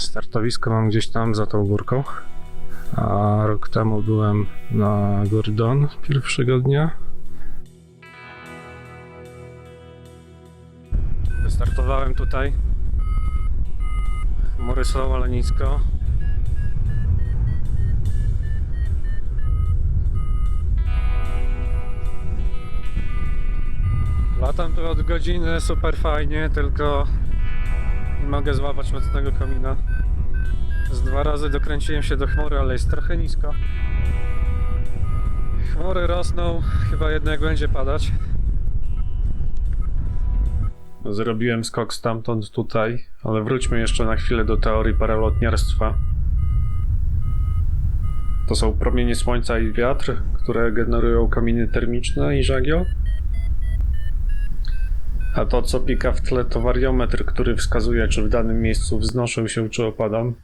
Startowisko mam gdzieś tam za tą górką. A rok temu byłem na Gordon pierwszego dnia. Wystartowałem tutaj. Chmury są, ale nisko. Latam tu od godziny, super fajnie, tylko nie mogę złapać mocnego komina. Z 2 razy dokręciłem się do chmury, ale jest trochę nisko. Chmury rosną, chyba jednak będzie padać. Zrobiłem skok stamtąd tutaj, ale wróćmy jeszcze na chwilę do teorii paralotniarstwa. To są promienie słońca i wiatr, które generują kominy termiczne i żagiel. A to, co pika w tle, to wariometr, który wskazuje, czy w danym miejscu wznoszę się, czy opadam.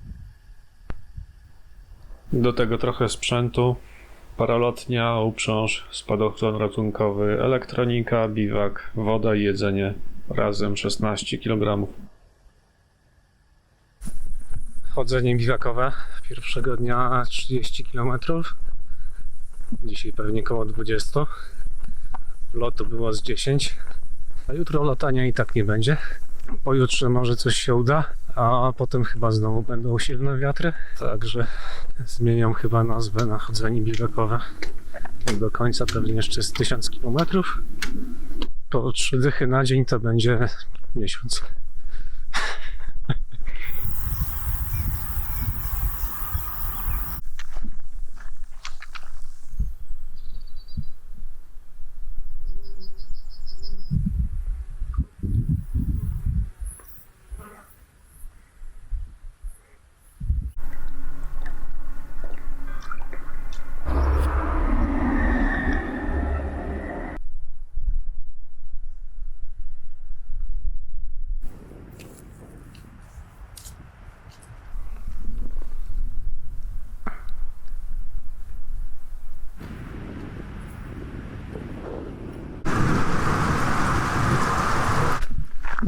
Do tego trochę sprzętu, paralotnia, uprząż, spadochron ratunkowy, elektronika, biwak, woda i jedzenie. Razem 16 kg. Chodzenie biwakowe pierwszego dnia 30 km. Dzisiaj pewnie koło 20. Lotu było z 10. A jutro latania i tak nie będzie. Pojutrze może coś się uda, a potem chyba znowu będą silne wiatry. Także zmieniam chyba nazwę na chodzenie biwakowe. Do końca pewnie jeszcze z 1000 km. Po 3 dychy na dzień to będzie miesiąc.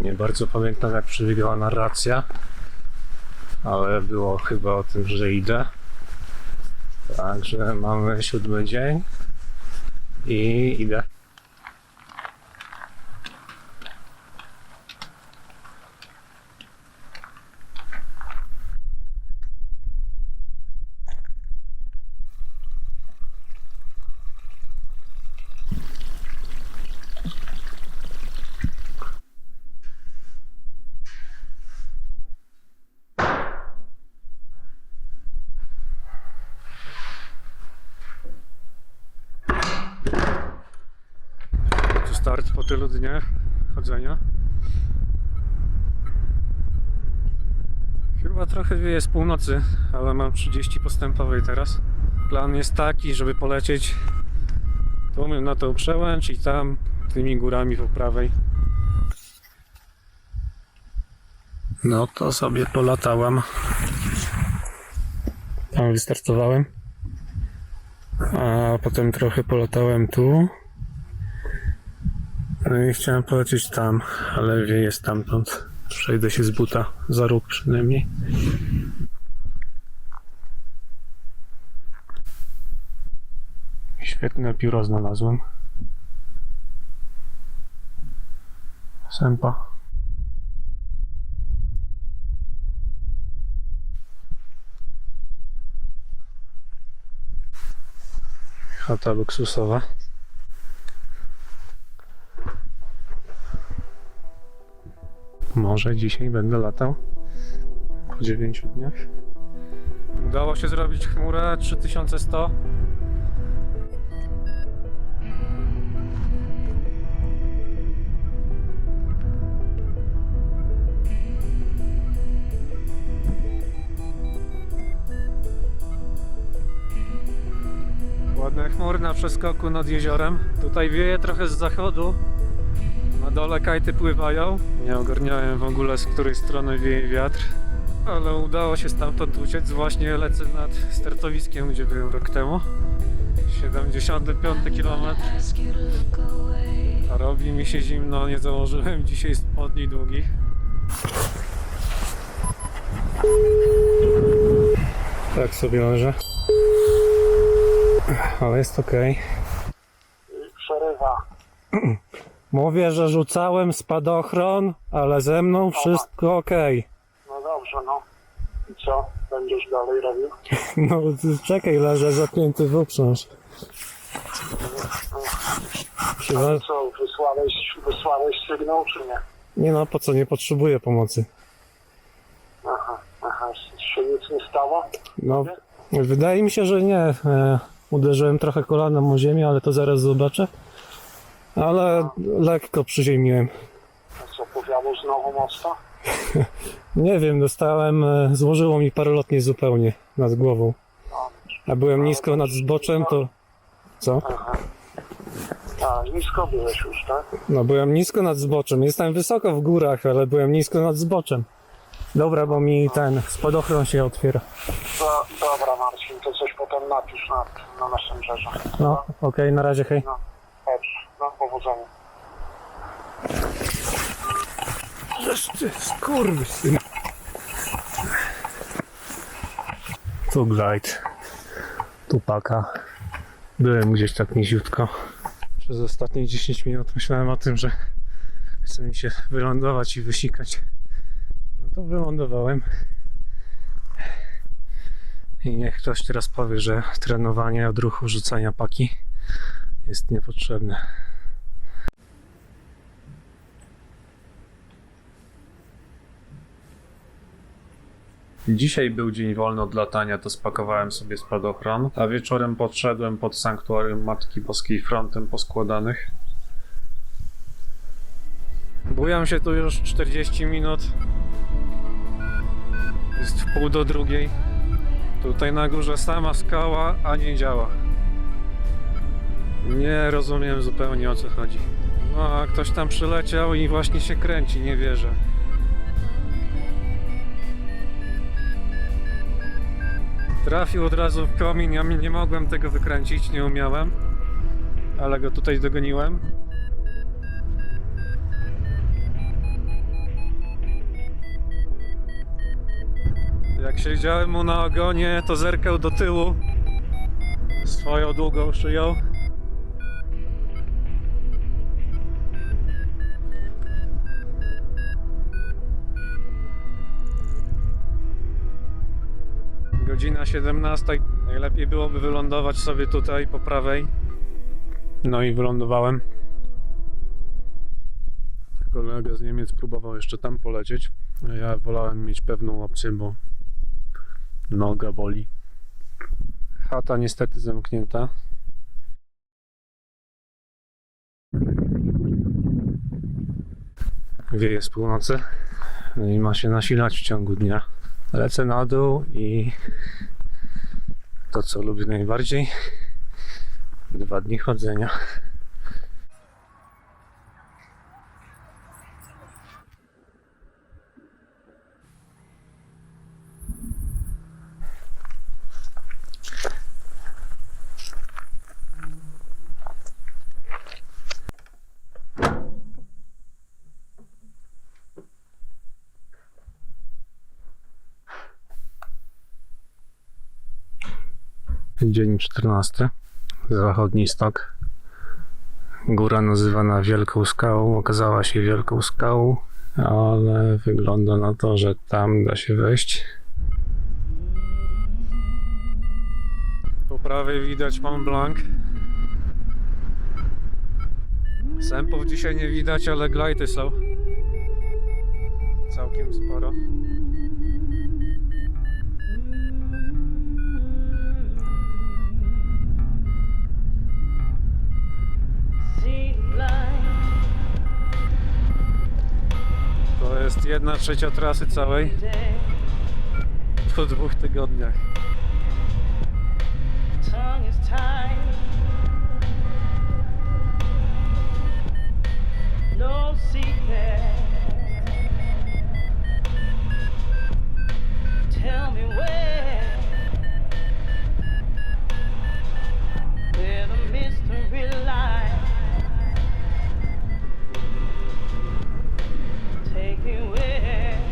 Nie bardzo pamiętam, jak przebiegała narracja, ale było chyba o tym, że idę. Także mamy 7 dzień i idę. Start po tylu dniach chodzenia. Chyba trochę wieje z północy, ale mam 30 postępowej teraz. Plan jest taki, żeby polecieć tu na tą przełęcz i tam tymi górami po prawej. No to sobie polatałem. Tam wystartowałem. A potem trochę polatałem tu. No i chciałem polecieć tam, ale wieje stamtąd. Przejdę się z buta, za róg przynajmniej. Świetne pióro znalazłem. Sępa. Chata luksusowa. Może dzisiaj będę latał po 9 dniach. Udało się zrobić chmurę 3100. Ładne chmury na przeskoku nad jeziorem. Tutaj wieje trochę z zachodu. Na dole kajty pływają. Nie ogarniałem w ogóle, z której strony wieje wiatr. Ale udało się stamtąd uciec. Właśnie lecę nad startowiskiem, gdzie byłem rok temu. 75 km. A robi mi się zimno, nie założyłem dzisiaj spodni długich. sobie leżę. Ale jest okej. Przerywa. Mówię, że rzucałem spadochron, ale ze mną wszystko okej. No dobrze, no. I co? Będziesz dalej robił? No czekaj, leżę zapięty w uprząż. A co, wysłałeś sygnał, czy nie? Nie no, po co, nie potrzebuję pomocy. Aha, się nic nie stało? No, wydaje mi się, że nie. Uderzyłem trochę kolanem o ziemię, ale to zaraz zobaczę. Ale lekko przyziemiłem. A co, powiało znowu mocno? Nie wiem, dostałem, złożyło mi parolotnie zupełnie nad głową. A byłem nisko nad zboczem, to... Co? A, nisko byłeś już, tak? No, byłem nisko nad zboczem. Jestem wysoko w górach, ale byłem nisko nad zboczem. Dobra, bo mi ten spadochron się otwiera. Dobra, Marcin, to coś potem napisz na Messengerze. No, okej, na razie, hej. No, dobrze, no, powodzenia. Ty skurwysyn. Tu Glide. Tu Paka. Byłem gdzieś tak niziutko. Przez ostatnie 10 minut myślałem o tym, że chcę mi się wylądować i wysikać. No to wylądowałem. I niech ktoś teraz powie, że trenowanie odruchu rzucania paki jest niepotrzebne. Dzisiaj był dzień wolny od latania, to spakowałem sobie spadochron, a wieczorem podszedłem pod sanktuarium Matki Boskiej frontem poskładanych. Bujam się tu już 40 minut. Jest 1:30. Tutaj na górze sama skała, a nie działa. Nie rozumiem zupełnie, o co chodzi. No a ktoś tam przyleciał i właśnie się kręci, nie wierzę. Trafił od razu w komin, ja nie mogłem tego wykręcić, nie umiałem. Ale go tutaj dogoniłem. Jak siedziałem mu na ogonie, to zerkał do tyłu swoją długą szyją. Godzina 17. Najlepiej byłoby wylądować sobie tutaj po prawej. No i wylądowałem. Kolega z Niemiec próbował jeszcze tam polecieć. A ja wolałem mieć pewną opcję, bo noga boli. Chata niestety zamknięta. Wieje z północy. No i ma się nasilać w ciągu dnia. Lecę na dół i to, co lubię najbardziej, 2 dni chodzenia. Dzień 14. Zachodni Stok. Góra nazywana Wielką Skałą okazała się Wielką Skałą, ale wygląda na to, że tam da się wejść. Po prawej widać Mont Blanc. Sępów dzisiaj nie widać, ale glajty są. Całkiem sporo. To jest 1/3 trasy całej po 2 tygodniach.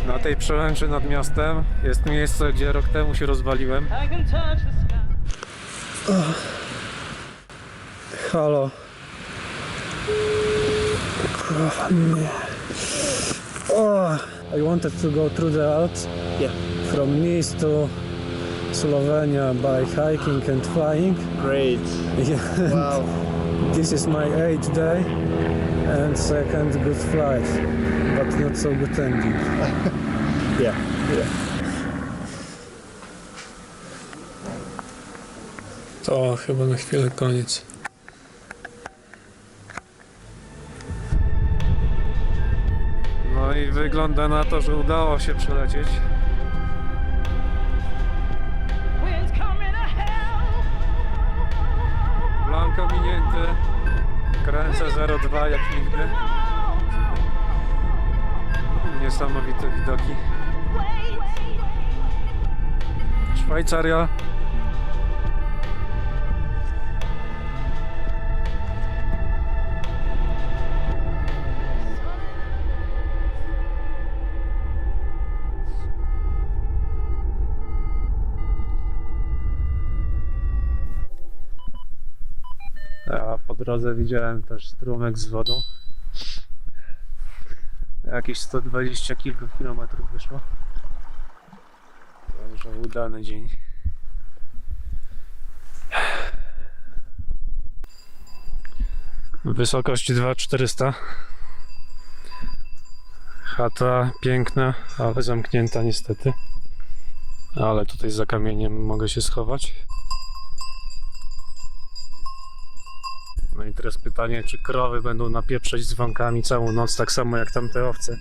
Na tej przełęczy nad miastem jest miejsce, gdzie rok temu się rozwaliłem. Halo. Oh, I wanted to go through the Alps. Yeah. From Nice to Slovenia by hiking and flying. Great. Yeah. Wow. This is my 8th day and second good flight, but not so good ending. Yeah. Yeah. To chyba na chwilę koniec. No i wygląda na to, że udało się przelecieć. Blanko minięty. Kręcę 0,2 jak nigdy. Niesamowite widoki. Szwajcaria. A po drodze widziałem też strumyk z wodą. Jakieś 120 kilku kilometrów wyszło. Także udany dzień. Wysokość 2400. Chata piękna, ale zamknięta niestety. Ale tutaj za kamieniem mogę się schować. No i teraz pytanie, czy krowy będą napieprzać z dzwonkami całą noc, tak samo jak tamte owce.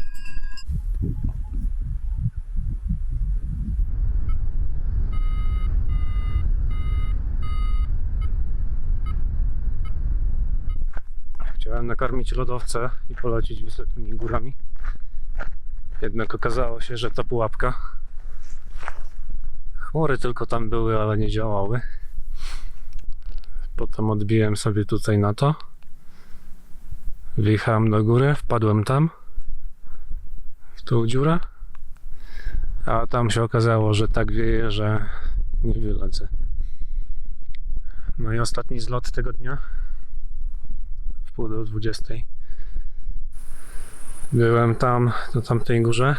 Chciałem nakarmić lodowce i polecieć wysokimi górami. Jednak okazało się, że to pułapka. Chmury tylko tam były, ale nie działały. Potem odbiłem sobie tutaj na to. Wjechałem do góry, wpadłem tam. W tą dziurę. A tam się okazało, że tak wieje, że nie wylecę. No i ostatni zlot tego dnia. Wpół do 20. Byłem tam, na tamtej górze.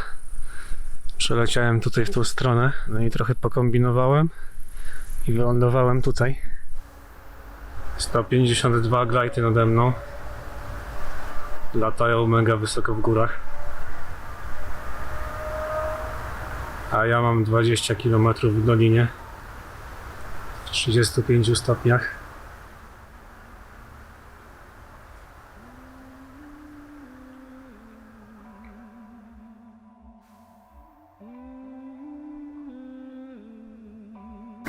Przeleciałem tutaj w tą stronę. No i trochę pokombinowałem. I wylądowałem tutaj. 152 glajty nade mną. Latają mega wysoko w górach. A ja mam 20 km w dolinie. W 35 stopniach.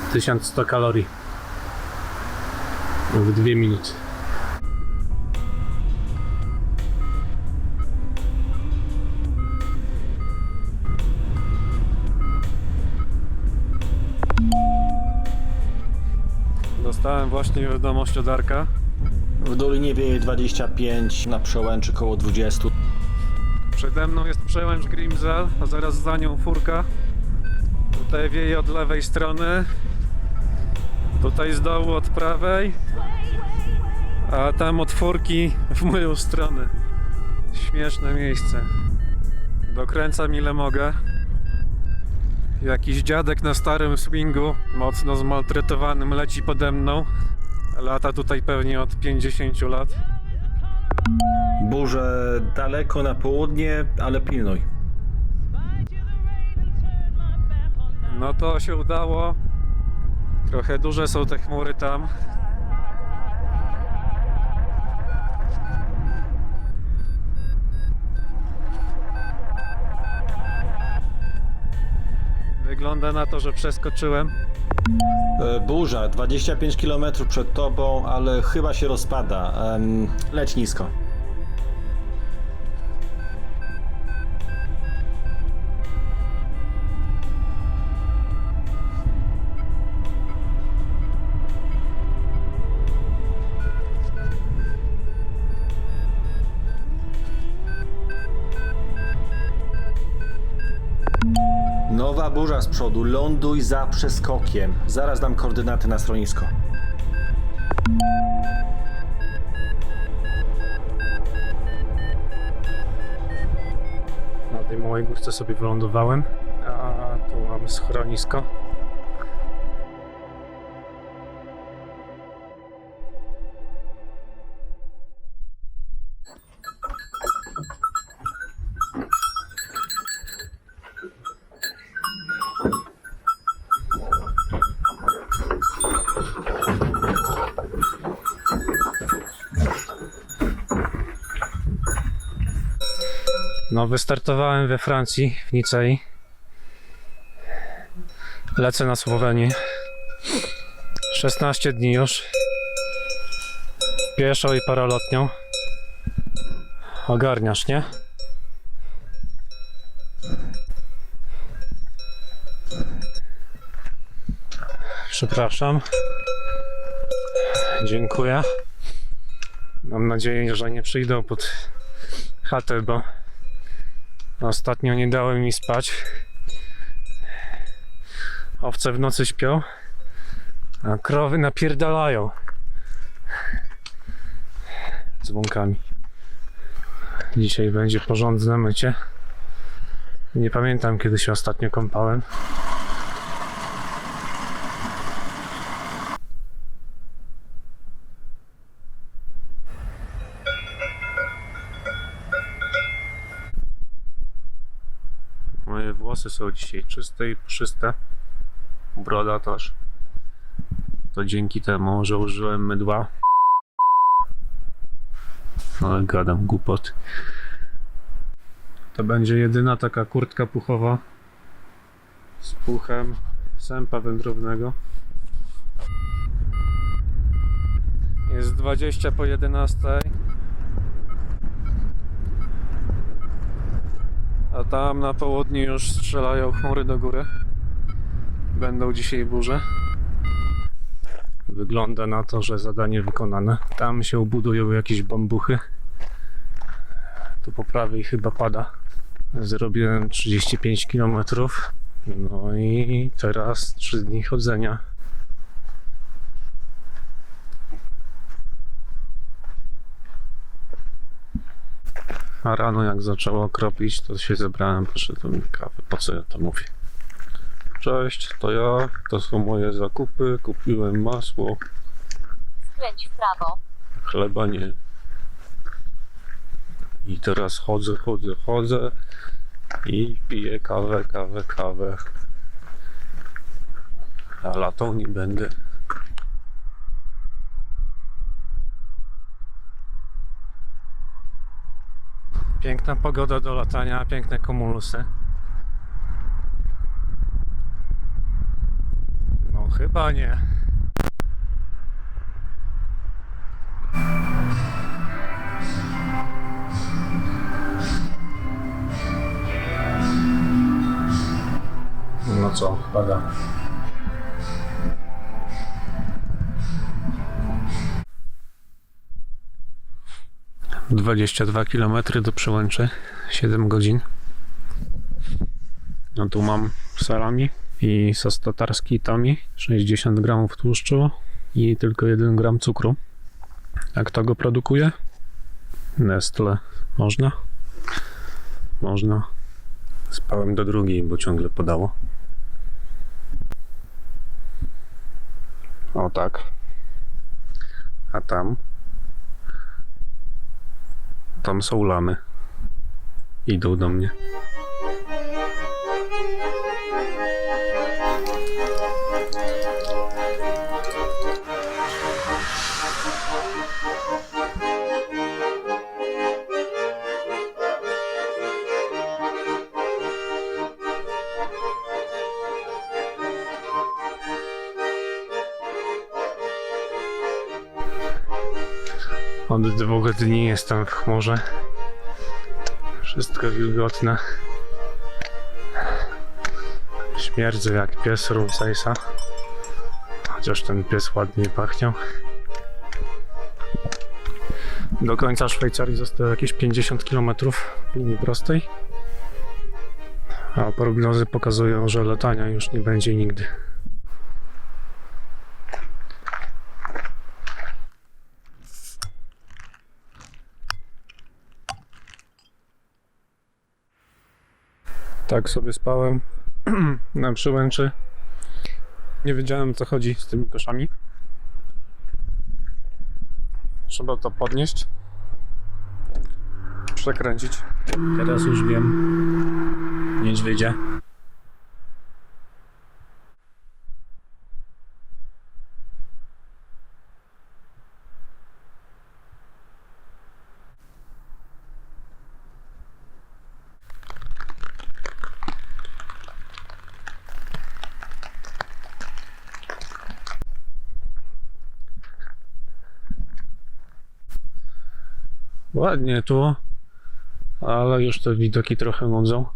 - 1100 kalorii w 2 minuty. Dostałem właśnie wiadomość od Arka. W Dolinie wieje 25, na przełęczy koło 20. Przede mną jest przełęcz Grimsel, a zaraz za nią furka. Tutaj wieje od lewej strony. Tutaj z dołu od prawej. A tam od furki w moją stronę. Śmieszne miejsce. Dokręcam ile mogę. Jakiś dziadek na starym swingu, mocno zmaltretowanym, leci pode mną. Lata tutaj pewnie od 50 lat. Burze daleko na południe, ale pilnuj. No to się udało. Trochę duże są te chmury tam. Wygląda na to, że przeskoczyłem. Burza, 25 km przed tobą, ale chyba się rozpada. Leć nisko. Nowa burza z przodu, ląduj za przeskokiem. Zaraz dam koordynaty na schronisko. Na tej małej górce sobie wylądowałem, a tu mamy schronisko. No, wystartowałem we Francji, w Nicei. Lecę na Słowenię. 16 dni już. Pieszo i paralotnią. Ogarniasz, nie? Przepraszam. Dziękuję. Mam nadzieję, że nie przyjdą pod chatę, bo ostatnio nie dały mi spać. Owce w nocy śpią, a krowy napierdalają dzwonkami. Dzisiaj będzie porządne mycie. Nie pamiętam, kiedy się ostatnio kąpałem. Moje włosy są dzisiaj czyste i puszyste. Broda też. To dzięki temu, że użyłem mydła. Ale gadam głupoty. To będzie jedyna taka kurtka puchowa z puchem sępa wędrownego. Jest 20 po 11. A tam na południu już strzelają chmury do góry. Będą dzisiaj burze. Wygląda na to, że zadanie wykonane. Tam się budują jakieś bambuchy. Tu po prawej chyba pada. Zrobiłem 35 km. No i teraz 3 dni chodzenia. A rano jak zaczęło kropić, to się zebrałem, poszedłem kawę. Po co ja to mówię? Cześć, to ja, to są moje zakupy, kupiłem masło. Skręć w prawo. Chleba nie. I teraz chodzę i piję kawę. A latą nie będę. Piękna pogoda do latania, piękne kumulusy. No chyba nie. No co, pada. - 22 km do Przełęczy, 7 godzin. No tu mam salami i sos tatarski Tomi, 60 gramów tłuszczu i tylko 1 gram cukru. A kto go produkuje? Nestle. Można? Można. Spałem do drugiej, bo ciągle podało. O tak. A tam? Tam są lamy. Idą do mnie. Od 2 dni jestem w chmurze. Wszystko wilgotne. Śmierdzę jak pies Rumcejsa. Chociaż ten pies ładnie pachniał. Do końca Szwajcarii zostało jakieś 50 km w linii prostej. A prognozy pokazują, że latania już nie będzie nigdy. Tak sobie spałem na Przełęczy. Nie wiedziałem, o co chodzi z tymi koszami. Trzeba to podnieść, przekręcić. Teraz już wiem. Niedźwiedzie. Ładnie tu, ale już te widoki trochę nudzą.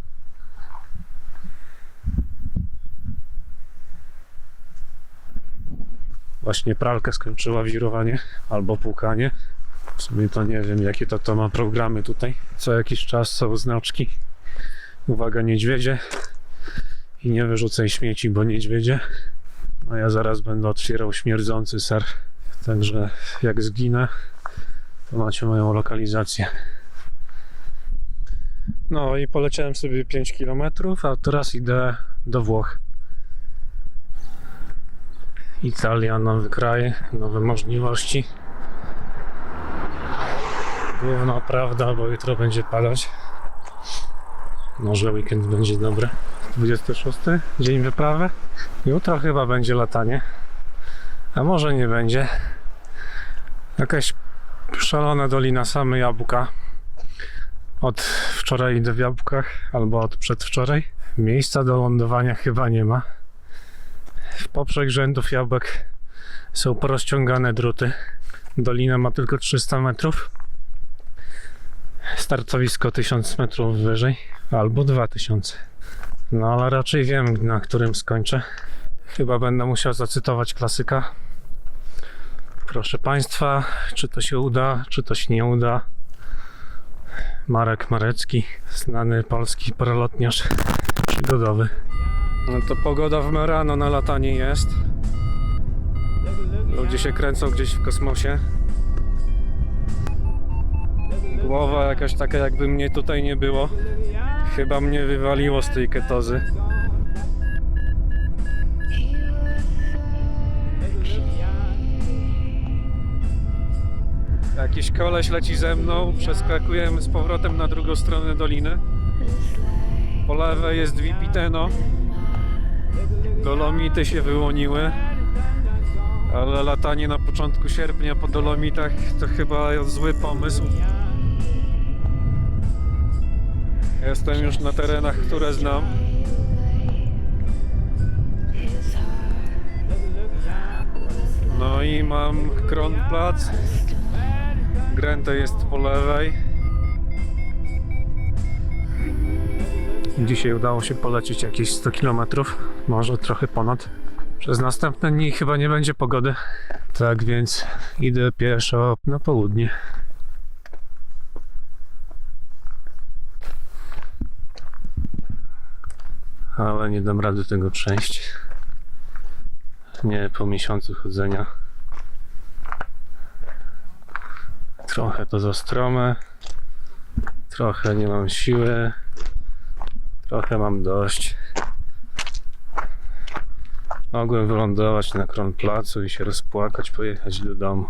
Właśnie pralkę skończyła wirowanie albo płukanie. W sumie to nie wiem, jakie to ma programy tutaj. Co jakiś czas są znaczki. Uwaga, niedźwiedzie. I nie wyrzucaj śmieci, bo niedźwiedzie. A ja zaraz będę otwierał śmierdzący ser. Także jak zginę, to macie moją lokalizację. No i poleciałem sobie 5 km, a teraz idę do Włoch. Italia, nowy kraj, nowe możliwości. Główna prawda, bo jutro będzie padać. Może weekend będzie dobry. 26 dzień wyprawy. Jutro chyba będzie latanie. A może nie będzie. Jakaś szalona dolina, same jabłka. Od wczoraj idę w jabłkach, albo od przedwczoraj. Miejsca do lądowania chyba nie ma. W poprzek rzędów jabłek są porozciągane druty. Dolina ma tylko 300 metrów. Startowisko 1000 metrów wyżej, albo 2000. No ale raczej wiem, na którym skończę. Chyba będę musiał zacytować klasyka. Proszę Państwa, czy to się uda, czy to się nie uda. Marek Marecki, znany polski przelotniarz przygodowy. No to pogoda w Merano na latanie jest. Ludzie się kręcą gdzieś w kosmosie. Głowa jakaś taka, jakby mnie tutaj nie było. Chyba mnie wywaliło z tej ketozy. Jakiś koleś leci ze mną, przeskakujemy z powrotem na drugą stronę doliny. Po lewej jest Vipiteno. Dolomity się wyłoniły, ale latanie na początku sierpnia po Dolomitach to chyba zły pomysł. Jestem już na terenach, które znam. No i mam Kronplatz. Grente jest po lewej. Dzisiaj udało się polecieć jakieś 100 km, może trochę ponad. Przez następne dni chyba nie będzie pogody. Tak więc idę pieszo na południe. Ale nie dam rady tego przejść. Nie po miesiącu chodzenia. Trochę to za strome. Trochę nie mam siły. Trochę mam dość. Mogłem wylądować na Kronplacu i się rozpłakać, pojechać do domu.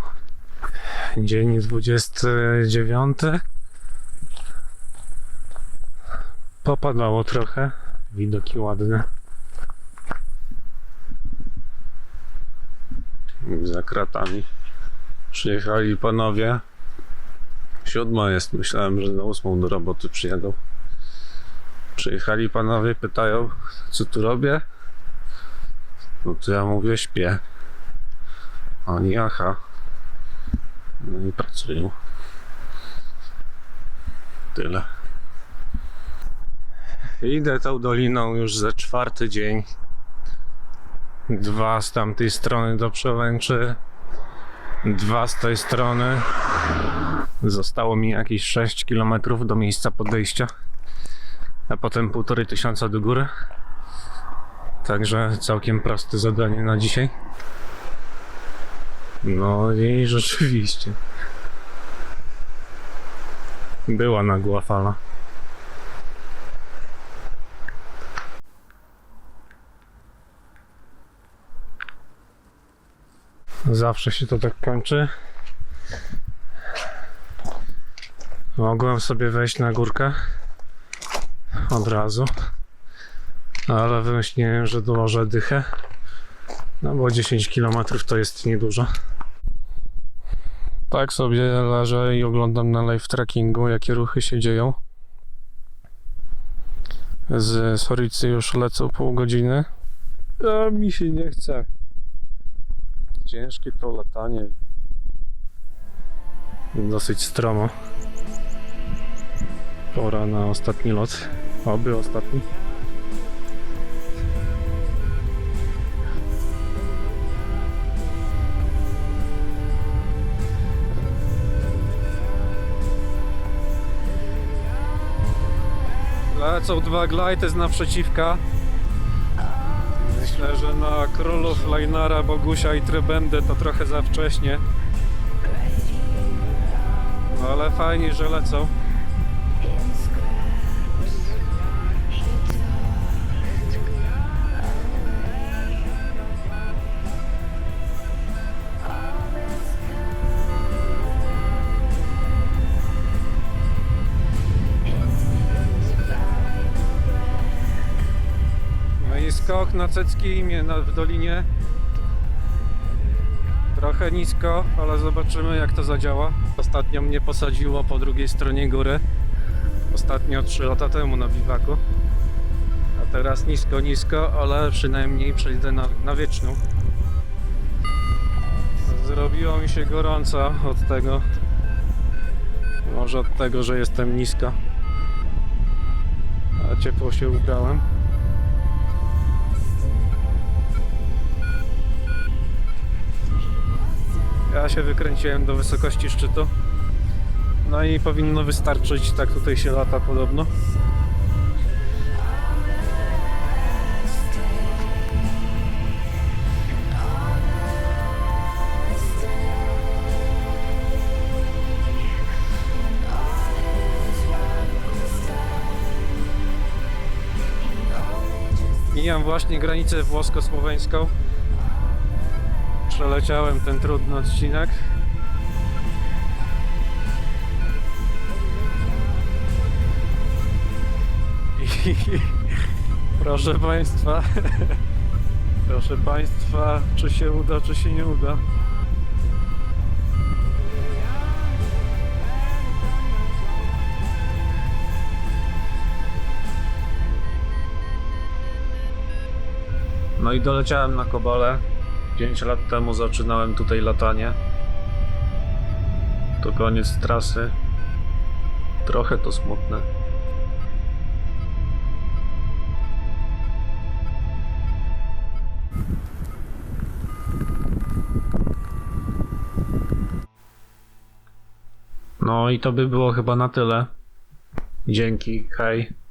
Dzień 29. Popadało trochę. Widoki ładne. Za kratami przyjechali panowie. 7 jest, myślałem, że na 8 do roboty przyjadą. Przyjechali panowie, pytają, co tu robię? No to ja mówię, śpię. Oni, aha. No i pracują. Tyle. Idę tą doliną już za 4. dzień. 2 z tamtej strony do Przełęczy. 2 z tej strony. Zostało mi jakieś 6 km do miejsca podejścia. a potem 1500 do góry. Także całkiem proste zadanie na dzisiaj. No i rzeczywiście. Była nagła fala. Zawsze się to tak kończy. Mogłem sobie wejść na górkę od razu, ale wymyśliłem, że dołożę dychę, no bo 10 km to jest niedużo. Tak sobie leżę i oglądam na live trackingu, jakie ruchy się dzieją. Z Soricy już lecą pół godziny, a mi się nie chce. Ciężkie to latanie. Dosyć stromo. Pora na ostatni lot. Oby ostatni. Lecą dwa glajty z naprzeciwka. Myślę, że na królów Leinara, Bogusia i Trybendę to trochę za wcześnie. No ale fajnie, że lecą. No i skok na Cecki w dolinie. Trochę nisko, ale zobaczymy, jak to zadziała. Ostatnio mnie posadziło po drugiej stronie góry. Ostatnio 3 lata temu na biwaku. A teraz nisko, nisko, ale przynajmniej przejdę na wieczną. Zrobiło mi się gorąco od tego. Może od tego, że jestem nisko. A ciepło się ubrałem. Ja się wykręciłem do wysokości szczytu. No i powinno wystarczyć, tak tutaj się lata podobno. Mijam właśnie granicę włosko-słoweńską. Przeleciałem ten trudny odcinek. I proszę Państwa, proszę Państwa, czy się uda, czy się nie uda. No i doleciałem na Kobole. 5 lat temu zaczynałem tutaj latanie. To koniec trasy. Trochę to smutne. No i to by było chyba na tyle. Dzięki, hej.